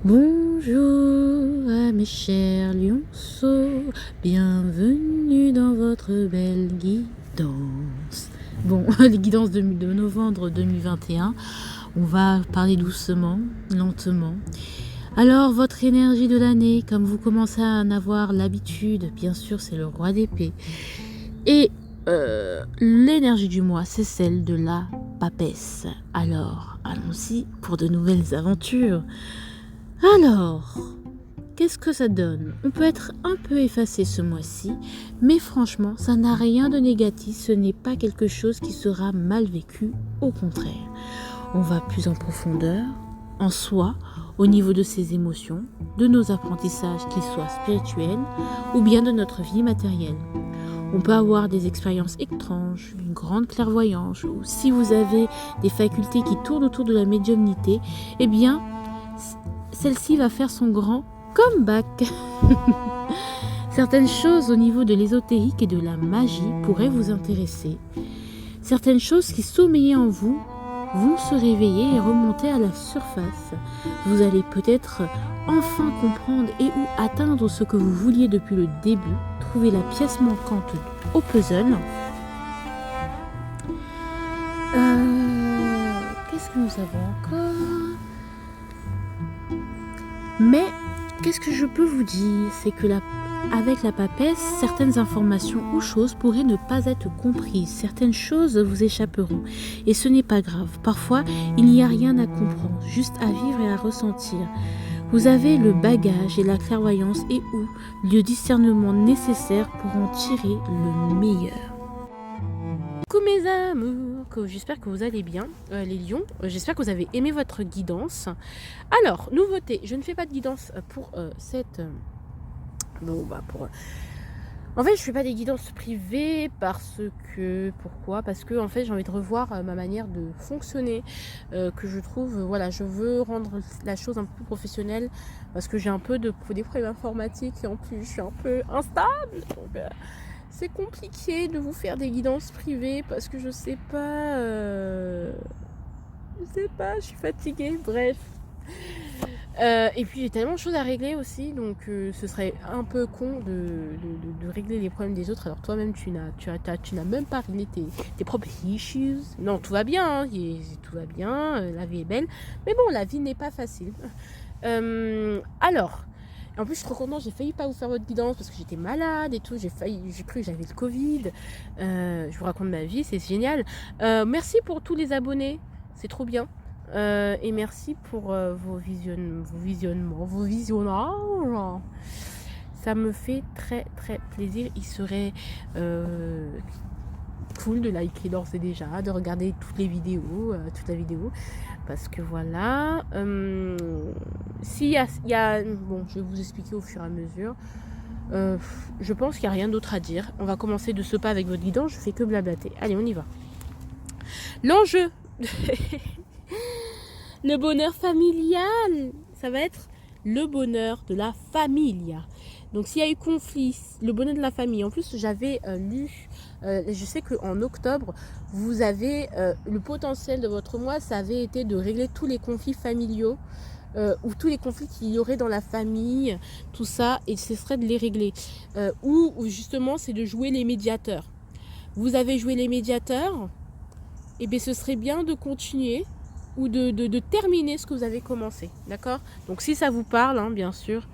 Bonjour à mes chers lionceaux, bienvenue dans votre belle guidance. Bon, les guidances de novembre 2021, on va parler doucement, lentement. Alors, votre énergie de l'année, comme vous commencez à en avoir l'habitude, bien sûr, c'est le roi d'épée. Et l'énergie du mois, c'est celle de la papesse. Alors, allons-y pour de nouvelles aventures. Alors, qu'est-ce que ça donne? On peut être un peu effacé ce mois-ci, mais franchement, ça n'a rien de négatif, ce n'est pas quelque chose qui sera mal vécu, au contraire. On va plus en profondeur, en soi, au niveau de ses émotions, de nos apprentissages, qu'ils soient spirituels ou bien de notre vie matérielle. On peut avoir des expériences étranges, une grande clairvoyance, ou si vous avez des facultés qui tournent autour de la médiumnité, eh bien, celle-ci va faire son grand comeback. Certaines choses au niveau de l'ésotérique et de la magie pourraient vous intéresser. Certaines choses qui sommeillaient en vous vont se réveiller et remonter à la surface. Vous allez peut-être enfin comprendre et ou atteindre ce que vous vouliez depuis le début, trouver la pièce manquante au puzzle. Qu'est-ce que nous avons encore ? Mais qu'est-ce que je peux vous dire? C'est que avec la papesse, certaines informations ou choses pourraient ne pas être comprises. Certaines choses vous échapperont. Et ce n'est pas grave. Parfois, il n'y a rien à comprendre, juste à vivre et à ressentir. Vous avez le bagage et la clairvoyance et ou le discernement nécessaire pour en tirer le meilleur. Coucou mes amours, j'espère que vous allez bien, les lions, j'espère que vous avez aimé votre guidance. Alors, nouveauté, je ne fais pas de guidance pour cette... En fait, je fais pas des guidances privées parce que... Pourquoi? Parce que en fait, j'ai envie de revoir ma manière de fonctionner, que je trouve, voilà, je veux rendre la chose un peu plus professionnelle parce que j'ai un peu des problèmes informatiques et en plus, je suis un peu instable. Donc, c'est compliqué de vous faire des guidances privées parce que je sais pas, je suis fatiguée, bref. Et puis j'ai tellement de choses à régler aussi, donc ce serait un peu con de régler les problèmes des autres. Alors toi-même tu n'as même pas réglé tes propres issues. Non, tout va bien, hein, tout va bien, la vie est belle. Mais bon, la vie n'est pas facile. Alors... En plus, je suis trop contente, j'ai failli pas vous faire votre guidance parce que j'étais malade et tout. J'ai cru que j'avais le Covid. Je vous raconte ma vie, c'est génial. Merci pour tous les abonnés, c'est trop bien. Et merci pour vos visionnages. Ça me fait très très plaisir. Il serait cool de liker d'ores et déjà, de regarder toute la vidéo. Parce que voilà, s'il y a, bon, je vais vous expliquer au fur et à mesure. Je pense qu'il n'y a rien d'autre à dire. On va commencer de ce pas avec votre guidance. Je fais que blablater. Allez, on y va. L'enjeu, le bonheur familial, ça va être le bonheur de la famille. Donc s'il y a eu conflit, le bonheur de la famille. En plus, j'avais lu, je sais qu'en octobre, vous avez le potentiel de votre mois, ça avait été de régler tous les conflits familiaux ou tous les conflits qu'il y aurait dans la famille, tout ça, et ce serait de les régler. Ou justement, c'est de jouer les médiateurs. Vous avez joué les médiateurs, et bien ce serait bien de continuer ou de terminer ce que vous avez commencé, d'accord? Donc si ça vous parle, hein, bien sûr.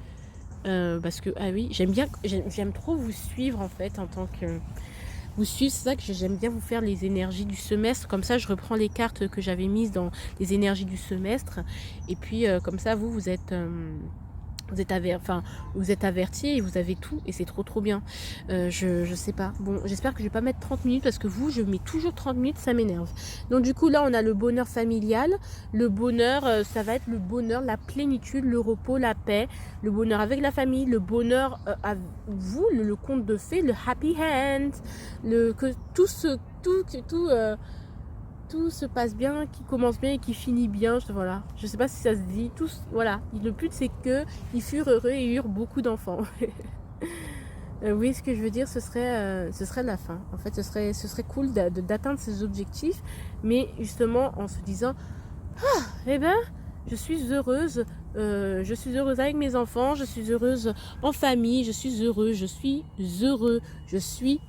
Parce que, ah oui, j'aime trop vous suivre en fait en tant que... Vous suivre, c'est ça que j'aime bien vous faire les énergies du semestre. Comme ça, je reprends les cartes que j'avais mises dans les énergies du semestre. Et puis, comme ça, vous êtes... vous êtes avertis et vous avez tout et c'est trop bien. Je sais pas. Bon, j'espère que je vais pas mettre 30 minutes parce que je mets toujours 30 minutes, ça m'énerve. Donc du coup là on a le bonheur familial. Le bonheur, ça va être le bonheur, la plénitude, le repos, la paix, le bonheur avec la famille, le bonheur à vous, le conte de fées, le happy hand, que tout se passe bien, qui commence bien et qui finit bien. Voilà, je sais pas si ça se dit. Voilà. Le but c'est que ils furent heureux et eurent beaucoup d'enfants. Oui, ce que je veux dire, ce serait la fin. En fait, ce serait cool d'atteindre ces objectifs, mais justement en se disant, eh ben, je suis heureuse avec mes enfants, je suis heureuse en famille, je suis heureux, je suis heureux, je suis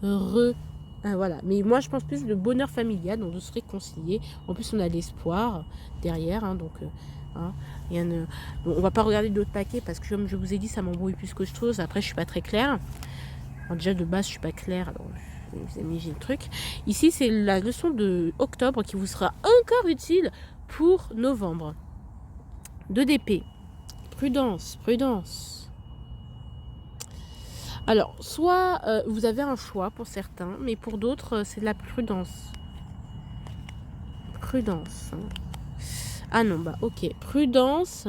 heureux. Ah, voilà, mais moi je pense plus de bonheur familial, donc de se réconcilier. En plus on a l'espoir derrière, hein, donc hein, rien ne... Bon, on va pas regarder d'autres paquets parce que comme je vous ai dit ça m'embrouille plus qu'autre chose. Après je suis pas très claire. Alors, déjà de base je suis pas claire, alors je vous ai mis le truc. Ici c'est la leçon de octobre qui vous sera encore utile pour novembre. 2 d'épée. Prudence, prudence. Alors, soit vous avez un choix pour certains, mais pour d'autres, c'est de la prudence. Prudence. Ah non, bah ok. Prudence.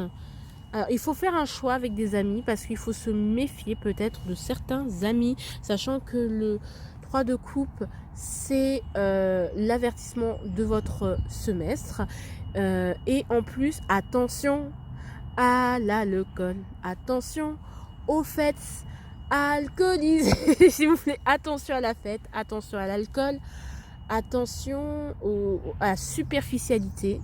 Alors, il faut faire un choix avec des amis parce qu'il faut se méfier peut-être de certains amis, sachant que le 3 de coupe, c'est l'avertissement de votre semestre. Et en plus, attention à l'alcool. Attention aux fêtes alcoolisées. S'il vous plaît, attention à la fête, attention à l'alcool, attention à la superficialité.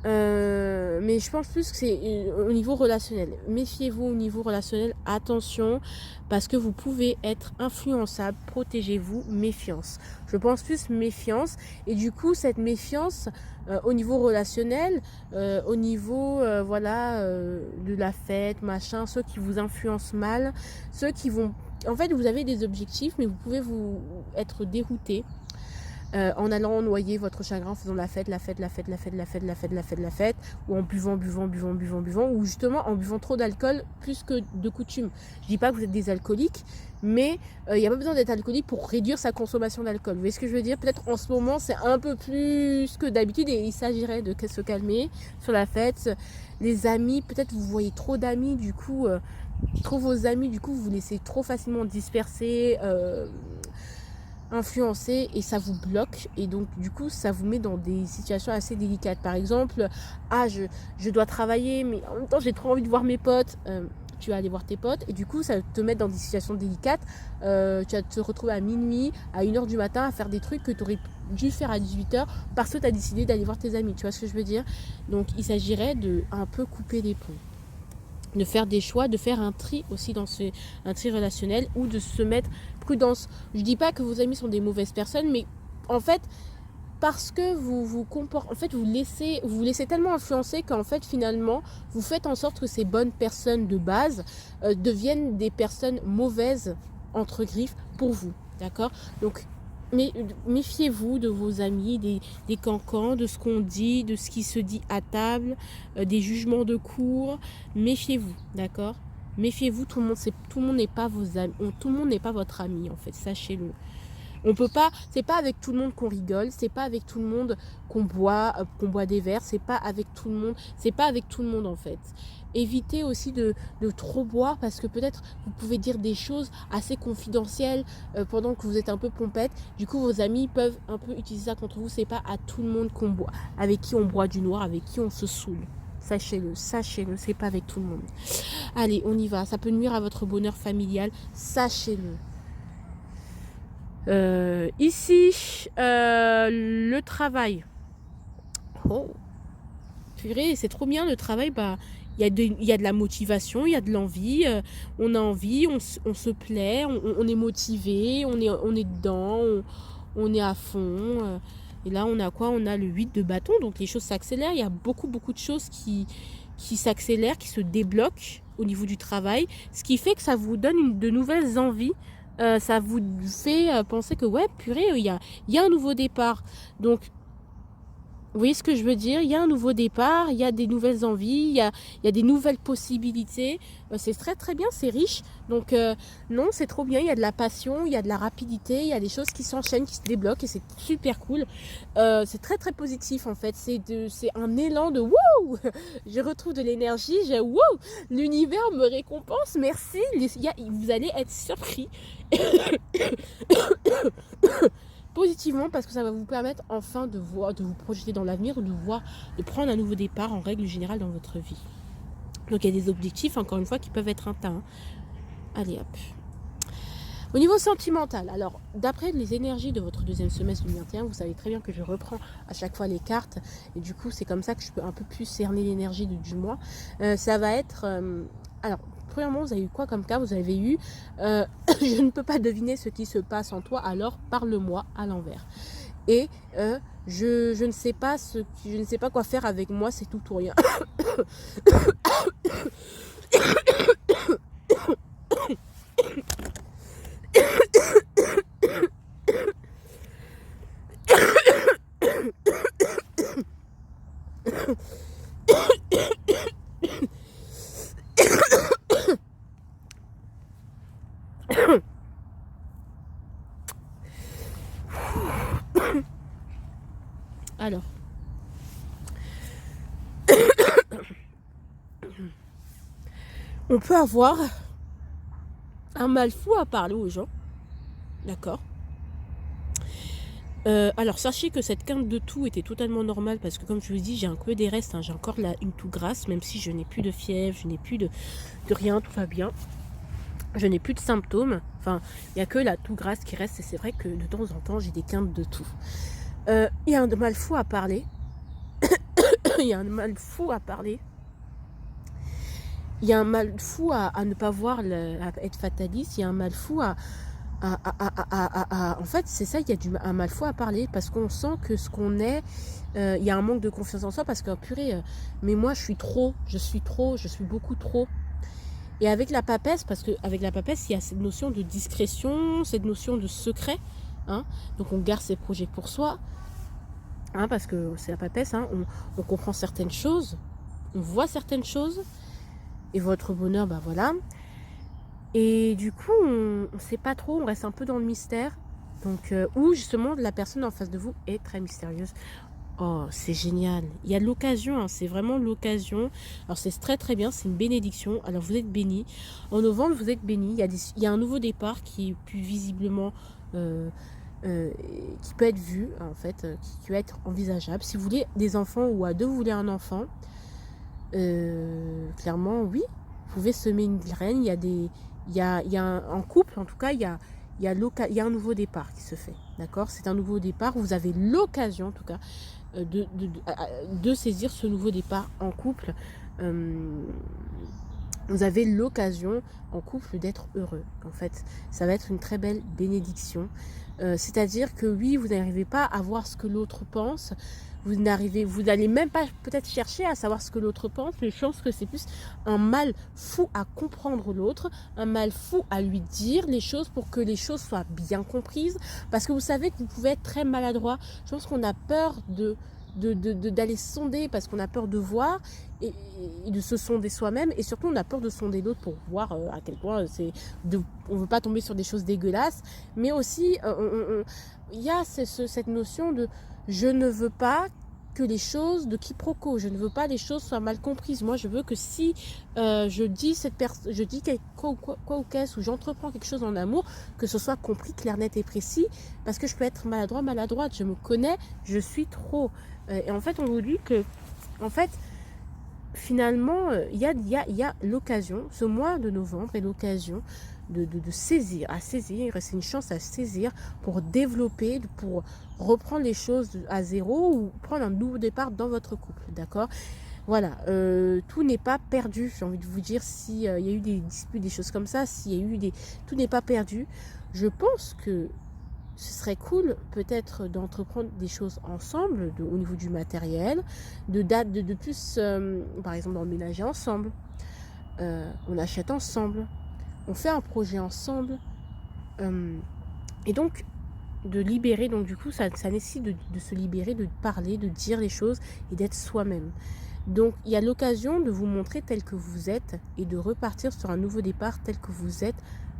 Mais je pense plus que c'est au niveau relationnel. Méfiez-vous au niveau relationnel, attention, parce que vous pouvez être influençable. Protégez-vous, méfiance. Je pense plus méfiance, et du coup cette méfiance au niveau relationnel, au niveau voilà de la fête, machin, ceux qui vous influencent mal, ceux qui vont, en fait vous avez des objectifs, mais vous pouvez vous être dérouté. En allant noyer votre chagrin en faisant la fête, ou en buvant, ou justement en buvant trop d'alcool plus que de coutume. Je dis pas que vous êtes des alcooliques, mais il n'y a pas besoin d'être alcoolique pour réduire sa consommation d'alcool. Vous voyez ce que je veux dire? Peut-être en ce moment c'est un peu plus que d'habitude et il s'agirait de se calmer sur la fête. Les amis, peut-être vous voyez trop d'amis, du coup, trop vos amis, du coup vous vous laissez trop facilement disperser, influencer, et ça vous bloque, et donc du coup ça vous met dans des situations assez délicates. Par exemple, je dois travailler mais en même temps j'ai trop envie de voir mes potes. Tu vas aller voir tes potes et du coup ça va te mettre dans des situations délicates. Tu vas te retrouver à minuit, à 1h du matin à faire des trucs que tu aurais dû faire à 18h parce que tu as décidé d'aller voir tes amis. Tu vois ce que je veux dire? Donc il s'agirait de un peu couper les ponts, de faire des choix, de faire un tri aussi dans un tri relationnel, ou de se mettre prudence. Je dis pas que vos amis sont des mauvaises personnes, mais en fait, parce que vous comportez, en fait, vous vous laissez tellement influencer qu'en fait, finalement, vous faites en sorte que ces bonnes personnes de base deviennent des personnes mauvaises, entre griffes, pour vous. D'accord? Donc, mais méfiez-vous de vos amis, des cancans, de ce qu'on dit, de ce qui se dit à table, des jugements de cours. Méfiez-vous, d'accord? Méfiez-vous, tout le monde n'est pas vos amis, tout le monde n'est pas votre ami en fait, sachez-le. On peut pas, c'est pas avec tout le monde qu'on rigole, c'est pas avec tout le monde qu'on boit des verres, c'est pas avec tout le monde en fait. Évitez aussi de trop boire parce que peut-être vous pouvez dire des choses assez confidentielles pendant que vous êtes un peu pompette. Du coup, vos amis peuvent un peu utiliser ça contre vous. C'est pas à tout le monde qu'on boit, avec qui on boit du noir, avec qui on se saoule. Sachez-le, c'est pas avec tout le monde. Allez, on y va. Ça peut nuire à votre bonheur familial, sachez-le. Ici, le travail. Oh, purée, c'est trop bien le travail. Bah, il y a de la motivation, il y a de l'envie. On a envie, on se plaît, on est motivé, on est dedans, on est à fond. Et là, on a quoi? On a le 8 de bâton, donc les choses s'accélèrent. Il y a beaucoup de choses qui s'accélèrent, qui se débloquent au niveau du travail, ce qui fait que ça vous donne de nouvelles envies. Ça vous fait penser que ouais, purée, il y a un nouveau départ. Donc, vous voyez ce que je veux dire? Il y a un nouveau départ, il y a des nouvelles envies, il y a des nouvelles possibilités. C'est très très bien, c'est riche. Donc non, c'est trop bien, il y a de la passion, il y a de la rapidité, il y a des choses qui s'enchaînent, qui se débloquent, et c'est super cool. C'est très très positif en fait. C'est un élan de wouh! Je retrouve de l'énergie, wouh! L'univers me récompense, merci. Vous allez être surpris. Positivement, parce que ça va vous permettre enfin de vous projeter dans l'avenir, ou de prendre un nouveau départ en règle générale dans votre vie. Donc il y a des objectifs, encore une fois, qui peuvent être atteints. Allez hop. Au niveau sentimental, alors d'après les énergies de votre deuxième semestre 2021, vous savez très bien que je reprends à chaque fois les cartes et du coup c'est comme ça que je peux un peu plus cerner l'énergie du mois. Ça va être... alors, premièrement, vous avez eu quoi comme cas? Vous avez eu je ne peux pas deviner ce qui se passe en toi, alors parle-moi à l'envers. Et je ne sais pas je ne sais pas quoi faire avec moi, c'est tout ou rien. Alors, on peut avoir un mal fou à parler aux gens, d'accord? Alors sachez que cette quinte de tout était totalement normale parce que comme je vous dis, j'ai un peu des restes, hein, j'ai encore une toux grasse, même si je n'ai plus de fièvre, je n'ai plus de rien, tout va bien. Je n'ai plus de symptômes, enfin il n'y a que la toux grasse qui reste et c'est vrai que de temps en temps j'ai des quintes de tout. Il y a un mal fou à parler, il y a un mal fou à parler. Il y a un mal fou à ne pas voir, à être fataliste, il y a un mal fou en fait, c'est ça, il y a un mal fou à parler parce qu'on sent que ce qu'on est, il y a un manque de confiance en soi parce que, purée, mais moi je suis beaucoup trop. Et avec la papesse, parce qu'avec la papesse, il y a cette notion de discrétion, cette notion de secret, hein, donc on garde ses projets pour soi, hein, parce que c'est la papesse, hein, on comprend certaines choses, on voit certaines choses, et votre bonheur, bah voilà. Et du coup, on ne sait pas trop, on reste un peu dans le mystère. Donc, où justement la personne en face de vous est très mystérieuse. Oh, c'est génial. Il y a de l'occasion, hein, c'est vraiment l'occasion. Alors, c'est très très bien, c'est une bénédiction. Alors, vous êtes béni. En novembre, vous êtes béni. Il y a un nouveau départ qui est plus visiblement... qui peut être vu, en fait, qui peut être envisageable. Si vous voulez des enfants ou à deux, vous voulez un enfant, clairement, oui. Vous pouvez semer une graine. En couple, en tout cas, il y a un nouveau départ qui se fait. D'accord? C'est un nouveau départ. Vous avez l'occasion, en tout cas, de saisir ce nouveau départ en couple. Vous avez l'occasion en couple d'être heureux. En fait, ça va être une très belle bénédiction. C'est-à-dire que oui, vous n'arrivez pas à voir ce que l'autre pense. Vous n'allez même pas peut-être chercher à savoir ce que l'autre pense, mais je pense que c'est plus un mal fou à comprendre l'autre, un mal fou à lui dire les choses pour que les choses soient bien comprises. Parce que vous savez que vous pouvez être très maladroit. Je pense qu'on a peur d'aller sonder parce qu'on a peur de voir et de se sonder soi-même, et surtout on a peur de sonder l'autre pour voir à quel point on veut pas tomber sur des choses dégueulasses, mais aussi il y a cette notion de je ne veux pas que les choses de quiproquo, je ne veux pas les choses soient mal comprises. Moi je veux que si je dis quoi ou qu'est-ce, ou j'entreprends quelque chose en amour, que ce soit compris clair, net et précis, parce que je peux être maladroite, je me connais, je suis trop. Et en fait on vous dit que en fait finalement il y a l'occasion, ce mois de novembre est l'occasion de saisir, c'est une chance à saisir pour développer, pour reprendre les choses à zéro ou prendre un nouveau départ dans votre couple, d'accord? Voilà, tout n'est pas perdu, j'ai envie de vous dire, s'il y a eu des disputes, des choses comme ça, tout n'est pas perdu. Je pense que ce serait cool peut-être d'entreprendre des choses ensemble au niveau du matériel, de plus, par exemple d'emménager ensemble, on achète ensemble, on fait un projet ensemble, et donc de libérer, donc du coup ça nécessite de se libérer, de parler, de dire les choses et d'être soi-même. Donc il y a l'occasion de vous montrer tel que vous êtes et de repartir sur un nouveau départ tel que vous êtes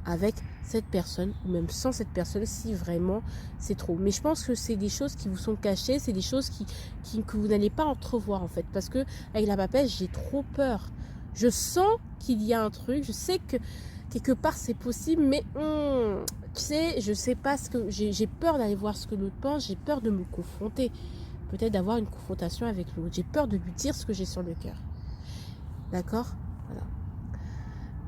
avec cette personne ou même sans cette personne si vraiment c'est trop. Mais je pense que c'est des choses qui vous sont cachées, c'est des choses que vous n'allez pas entrevoir en fait, parce que avec la papesse j'ai trop peur. Je sens qu'il y a un truc, je sais que quelque part c'est possible, mais tu sais, je sais pas j'ai peur d'aller voir ce que l'autre pense, j'ai peur de me confronter, peut-être d'avoir une confrontation avec l'autre, j'ai peur de lui dire ce que j'ai sur le cœur. D'accord? Voilà.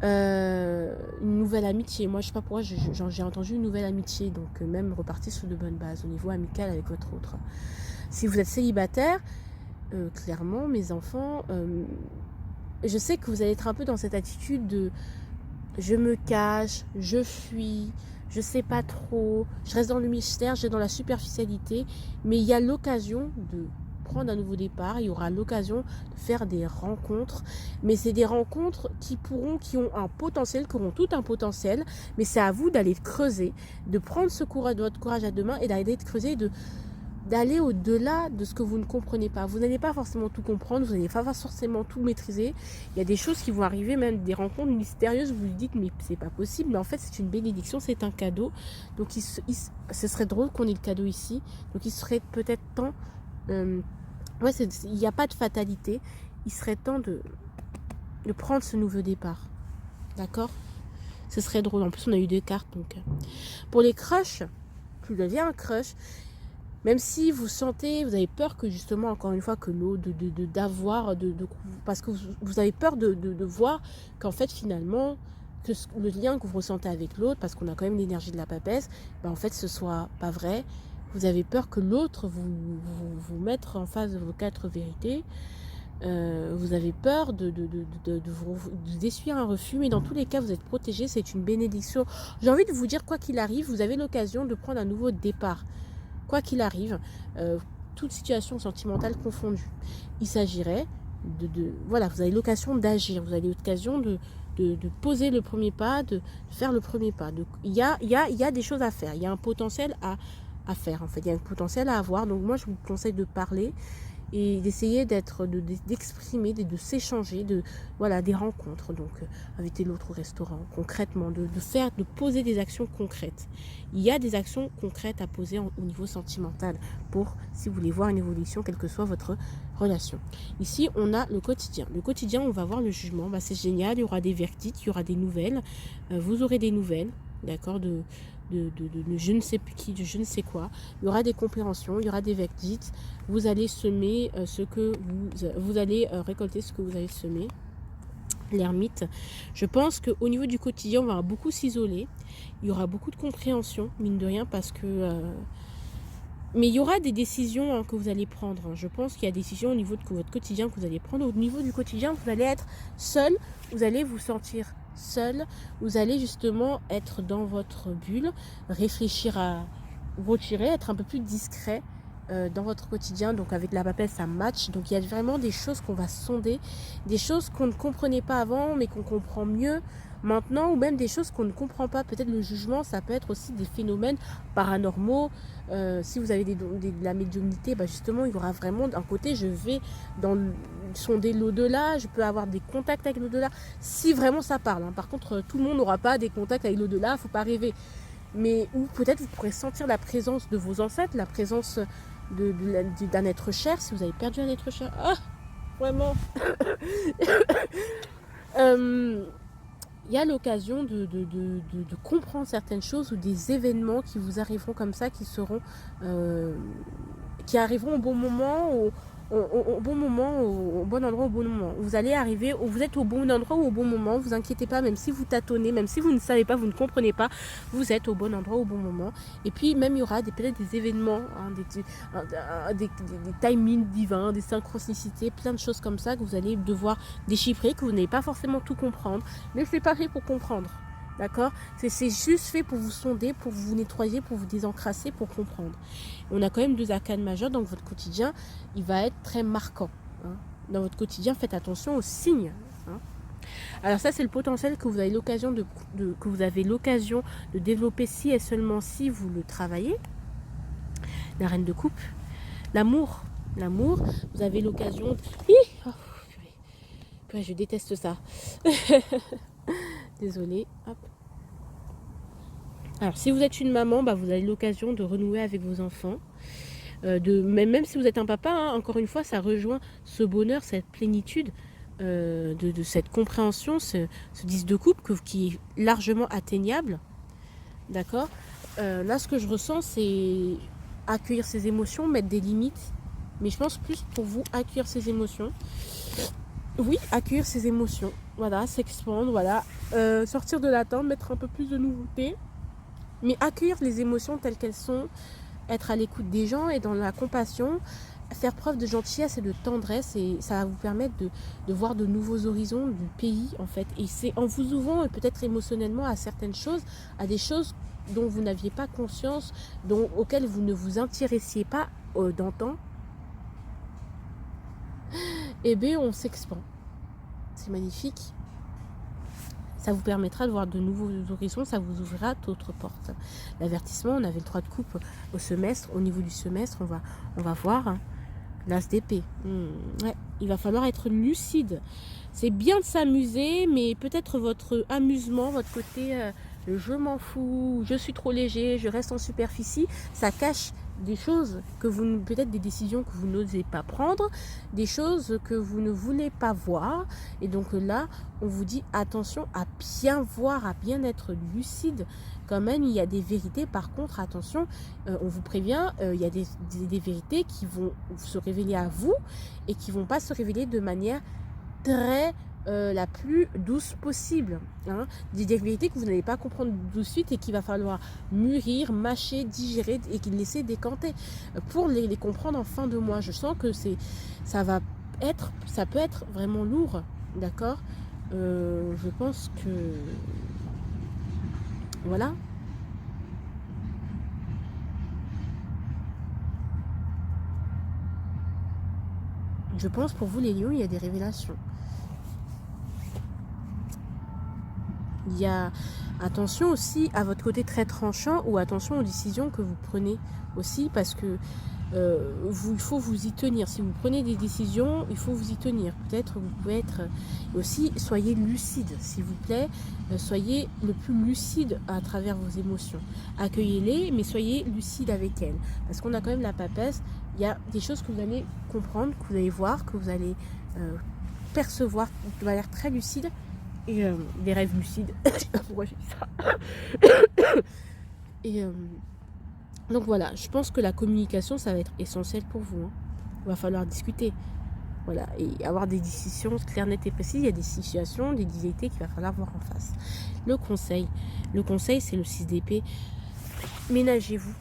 Une nouvelle amitié. Moi, je sais pas pourquoi j'ai entendu une nouvelle amitié. Donc, même repartir sur de bonnes bases au niveau amical avec votre autre. Si vous êtes célibataire, clairement, mes enfants, je sais que vous allez être un peu dans cette attitude de je me cache, je fuis, je sais pas trop, je reste dans le mystère, je reste dans la superficialité, mais il y a l'occasion de prendre un nouveau départ, il y aura l'occasion de faire des rencontres, mais c'est des rencontres qui ont un potentiel, qui auront tout un potentiel, mais c'est à vous d'aller creuser, de prendre ce courage, de votre courage à deux mains et d'aller creuser, d'aller au-delà de ce que vous ne comprenez pas. Vous n'allez pas forcément tout comprendre, vous n'allez pas forcément tout maîtriser. Il y a des choses qui vont arriver, même des rencontres mystérieuses, vous vous dites mais c'est pas possible, mais en fait c'est une bénédiction, c'est un cadeau. Donc ce serait drôle qu'on ait le cadeau ici. Donc il serait peut-être temps, il n'y a pas de fatalité, il serait temps de prendre ce nouveau départ. D'accord? Ce serait drôle. En plus on a eu 2 cartes. Donc pour les crushs, plus il y a un crush, même si vous sentez, vous avez peur que justement, encore une fois, que l'autre, parce que vous avez peur de voir qu'en fait, finalement, que le lien que vous ressentez avec l'autre, parce qu'on a quand même l'énergie de la papesse, en fait, ce soit pas vrai. Vous avez peur que l'autre vous mette en face de vos 4 vérités. Vous avez peur de d'essuyer un refus, mais dans tous les cas, vous êtes protégé, c'est une bénédiction. J'ai envie de vous dire, quoi qu'il arrive, vous avez l'occasion de prendre un nouveau départ. Quoi qu'il arrive, toute situation sentimentale confondue. Il s'agirait voilà, vous avez l'occasion d'agir, vous avez l'occasion de poser le premier pas, de faire le premier pas. Il y a des choses à faire, il y a un potentiel à faire en fait, il y a un potentiel à avoir. Donc moi je vous conseille de parler et d'essayer d'exprimer, de s'échanger, voilà, des rencontres, donc inviter l'autre au restaurant, concrètement, de poser des actions concrètes. Il y a des actions concrètes à poser au niveau sentimental pour, si vous voulez voir une évolution, quelle que soit votre relation. Ici, on a le quotidien. Le quotidien, on va voir le jugement, c'est génial, il y aura des verdicts, il y aura des nouvelles, vous aurez des nouvelles, d'accord, de je ne sais qui, de je ne sais quoi. Il y aura des compréhensions, il y aura des verdicts. Vous allez semer vous allez récolter ce que vous avez semé. L'ermite. Je pense qu'au niveau du quotidien, on va beaucoup s'isoler. Il y aura beaucoup de compréhension, mine de rien, parce que... mais il y aura des décisions que vous allez prendre. Je pense qu'il y a des décisions au niveau de votre quotidien que vous allez prendre. Au niveau du quotidien, vous allez être seul. Vous allez vous sentir seul. Vous allez justement être dans votre bulle, réfléchir à retirer, être un peu plus discret dans votre quotidien. Donc avec la papesse, ça match. Donc il y a vraiment des choses qu'on va sonder, des choses qu'on ne comprenait pas avant, mais qu'on comprend mieux maintenant, ou même des choses qu'on ne comprend pas. Peut-être le jugement, ça peut être aussi des phénomènes paranormaux. Si vous avez de la médiumnité, justement, il y aura vraiment d'un côté, je vais sonder l'au-delà, je peux avoir des contacts avec l'au-delà, si vraiment ça parle. Par contre, tout le monde n'aura pas des contacts avec l'au-delà, il ne faut pas rêver. Mais ou peut-être vous pourrez sentir la présence de vos ancêtres, la présence d'un être cher, si vous avez perdu un être cher. Ah, vraiment. Il y a l'occasion de comprendre certaines choses ou des événements qui vous arriveront comme ça, qui arriveront au bon moment, au bon moment, au bon endroit, au bon moment. Vous allez arriver, vous êtes au bon endroit ou au bon moment, vous inquiétez pas, même si vous tâtonnez, même si vous ne savez pas, vous ne comprenez pas, vous êtes au bon endroit, au bon moment. Et puis même il y aura peut-être des événements, des timings divins, des synchronicités, plein de choses comme ça que vous allez devoir déchiffrer, que vous n'allez pas forcément tout comprendre, mais c'est pas fait pour comprendre. D'accord? C'est juste fait pour vous sonder, pour vous nettoyer, pour vous désencrasser, pour comprendre. On a quand même 2 arcanes majeures, donc votre quotidien, il va être très marquant. Dans votre quotidien, faites attention aux signes. Alors ça, c'est le potentiel que vous avez l'occasion de développer si et seulement si vous le travaillez. La reine de coupe. L'amour, vous avez l'occasion... je déteste ça. Désolée. Hop. Alors, si vous êtes une maman, vous avez l'occasion de renouer avec vos enfants. Même si vous êtes un papa, encore une fois, ça rejoint ce bonheur, cette plénitude, de cette compréhension, ce 10 de coupe qui est largement atteignable. D'accord ? Là, ce que je ressens, c'est accueillir ses émotions, mettre des limites. Mais je pense plus pour vous accueillir ses émotions. Oui, accueillir ses émotions, voilà, s'expandre, voilà, sortir de l'attente, mettre un peu plus de nouveauté, mais accueillir les émotions telles qu'elles sont, être à l'écoute des gens et dans la compassion, faire preuve de gentillesse et de tendresse, et ça va vous permettre de voir de nouveaux horizons du pays en fait. Et c'est en vous ouvrant peut-être émotionnellement à certaines choses, à des choses dont vous n'aviez pas conscience, auxquelles vous ne vous intéressiez pas d'antan, et bien on s'expand. C'est magnifique. Ça vous permettra de voir de nouveaux horizons, ça vous ouvrira d'autres portes. L'avertissement, on avait le 3 de coupe au semestre. Au niveau du semestre, on va voir hein, l'as d'épée. Ouais, il va falloir être lucide. C'est bien de s'amuser, mais peut-être votre amusement, votre côté je m'en fous, je suis trop léger, je reste en superficie, ça cache des choses que vous, peut-être des décisions que vous n'osez pas prendre, des choses que vous ne voulez pas voir. Et donc là, on vous dit attention à bien voir, à bien être lucide. Quand même, il y a des vérités. Par contre, attention, on vous prévient, il y a des vérités qui vont se révéler à vous et qui vont pas se révéler de manière très la plus douce possible. Hein. Des vérités que vous n'allez pas comprendre tout de suite et qu'il va falloir mûrir, mâcher, digérer et laisser décanter pour les comprendre en fin de mois. Je sens que ça peut être vraiment lourd, d'accord. Je pense que voilà. Je pense pour vous les lions, il y a des révélations. Il y a attention aussi à votre côté très tranchant ou attention aux décisions que vous prenez aussi parce que il faut vous y tenir. Si vous prenez des décisions, il faut vous y tenir. Peut-être vous pouvez être aussi, soyez lucide s'il vous plaît, soyez le plus lucide à travers vos émotions. Accueillez-les, mais soyez lucide avec elles. Parce qu'on a quand même la papesse, il y a des choses que vous allez comprendre, que vous allez voir, que vous allez percevoir de manière très lucide. Et des rêves lucides. Je sais pas pourquoi j'ai dit ça. Et donc voilà, je pense que la communication, ça va être essentiel pour vous. Hein. Il va falloir discuter. Voilà, et avoir des décisions claires, nettes et précises. Il y a des situations, des vérités qu'il va falloir voir en face. Le conseil, c'est le 6 d'épée. Ménagez-vous.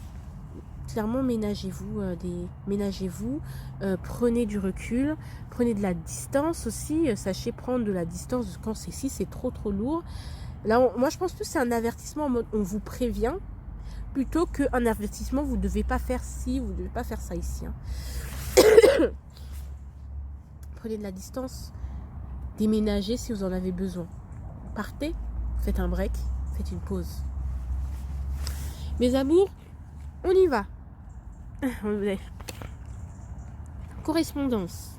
Clairement, ménagez-vous, prenez du recul, prenez de la distance aussi, sachez prendre de la distance quand c'est trop lourd. Là, moi je pense que c'est un avertissement en mode on vous prévient, plutôt qu'un avertissement vous ne devez pas faire ci, vous ne devez pas faire ça ici. Hein. Prenez de la distance, déménagez si vous en avez besoin. Partez, faites un break, faites une pause. Mes amours, on y va. Correspondance,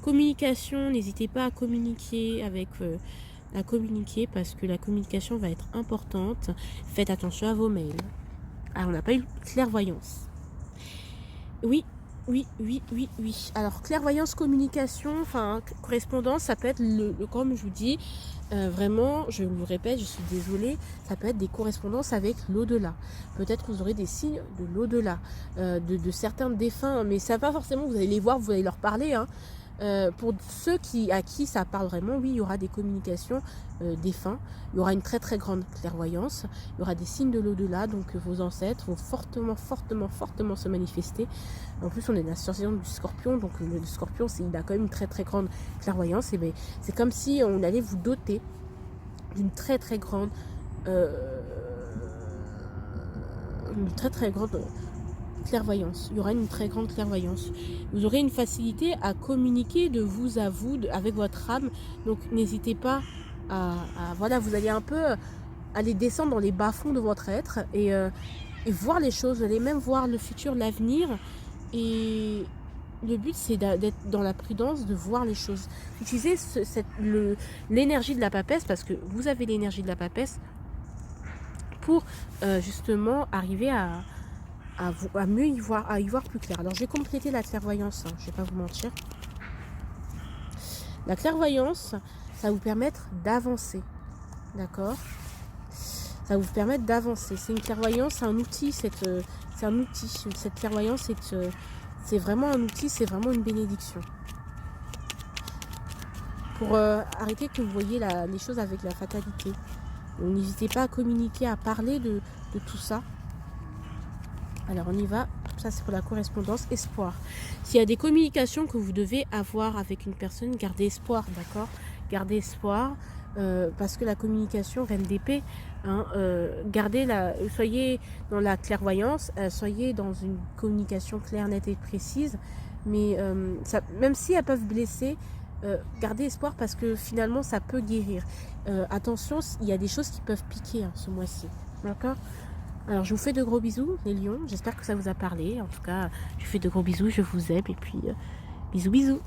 communication, n'hésitez pas à communiquer parce que la communication va être importante. Faites attention à vos mails. Ah, on n'a pas eu clairvoyance. Oui. Alors clairvoyance, communication, enfin correspondance, ça peut être comme je vous dis, vraiment, je vous répète, je suis désolée, ça peut être des correspondances avec l'au-delà. Peut-être que vous aurez des signes de l'au-delà, de certains défunts, mais ça va pas forcément, vous allez les voir, vous allez leur parler. Hein. Pour ceux à qui ça parle vraiment, oui, il y aura des communications défunts, il y aura une très très grande clairvoyance, il y aura des signes de l'au-delà, donc vos ancêtres vont fortement se manifester. En plus, on est dans la situation du scorpion, donc le scorpion, il a quand même une très très grande clairvoyance, et bien c'est comme si on allait vous doter d'une très très grande clairvoyance. Il y aura une très grande clairvoyance. Vous aurez une facilité à communiquer de vous à vous, avec votre âme. Donc n'hésitez pas voilà, vous allez un peu aller descendre dans les bas-fonds de votre être et voir les choses. Vous allez même voir le futur, l'avenir. Et le but, c'est d'être dans la prudence, de voir les choses. Utilisez l'énergie de la papesse, parce que vous avez l'énergie de la papesse pour justement arriver à mieux y voir, à y voir plus clair. Alors je vais compléter la clairvoyance, hein, je ne vais pas vous mentir. La clairvoyance, ça va vous permettre d'avancer, d'accord? Ça va vous permettre d'avancer. C'est une clairvoyance, c'est un outil, c'est un outil. Cette clairvoyance, c'est vraiment un outil, c'est vraiment une bénédiction. pour arrêter que vous voyez les choses avec la fatalité. Donc, n'hésitez pas à communiquer, à parler de tout ça. Alors on y va, ça c'est pour la correspondance. Espoir. S'il y a des communications que vous devez avoir avec une personne, gardez espoir, d'accord? Gardez espoir, parce que la communication, reine d'épée, hein, soyez dans la clairvoyance, soyez dans une communication claire, nette et précise, mais même si elles peuvent blesser, gardez espoir parce que finalement ça peut guérir. Attention, il y a des choses qui peuvent piquer ce mois-ci, d'accord? Alors, je vous fais de gros bisous, les lions. J'espère que ça vous a parlé. En tout cas, je vous fais de gros bisous, je vous aime. Et puis, bisous, bisous.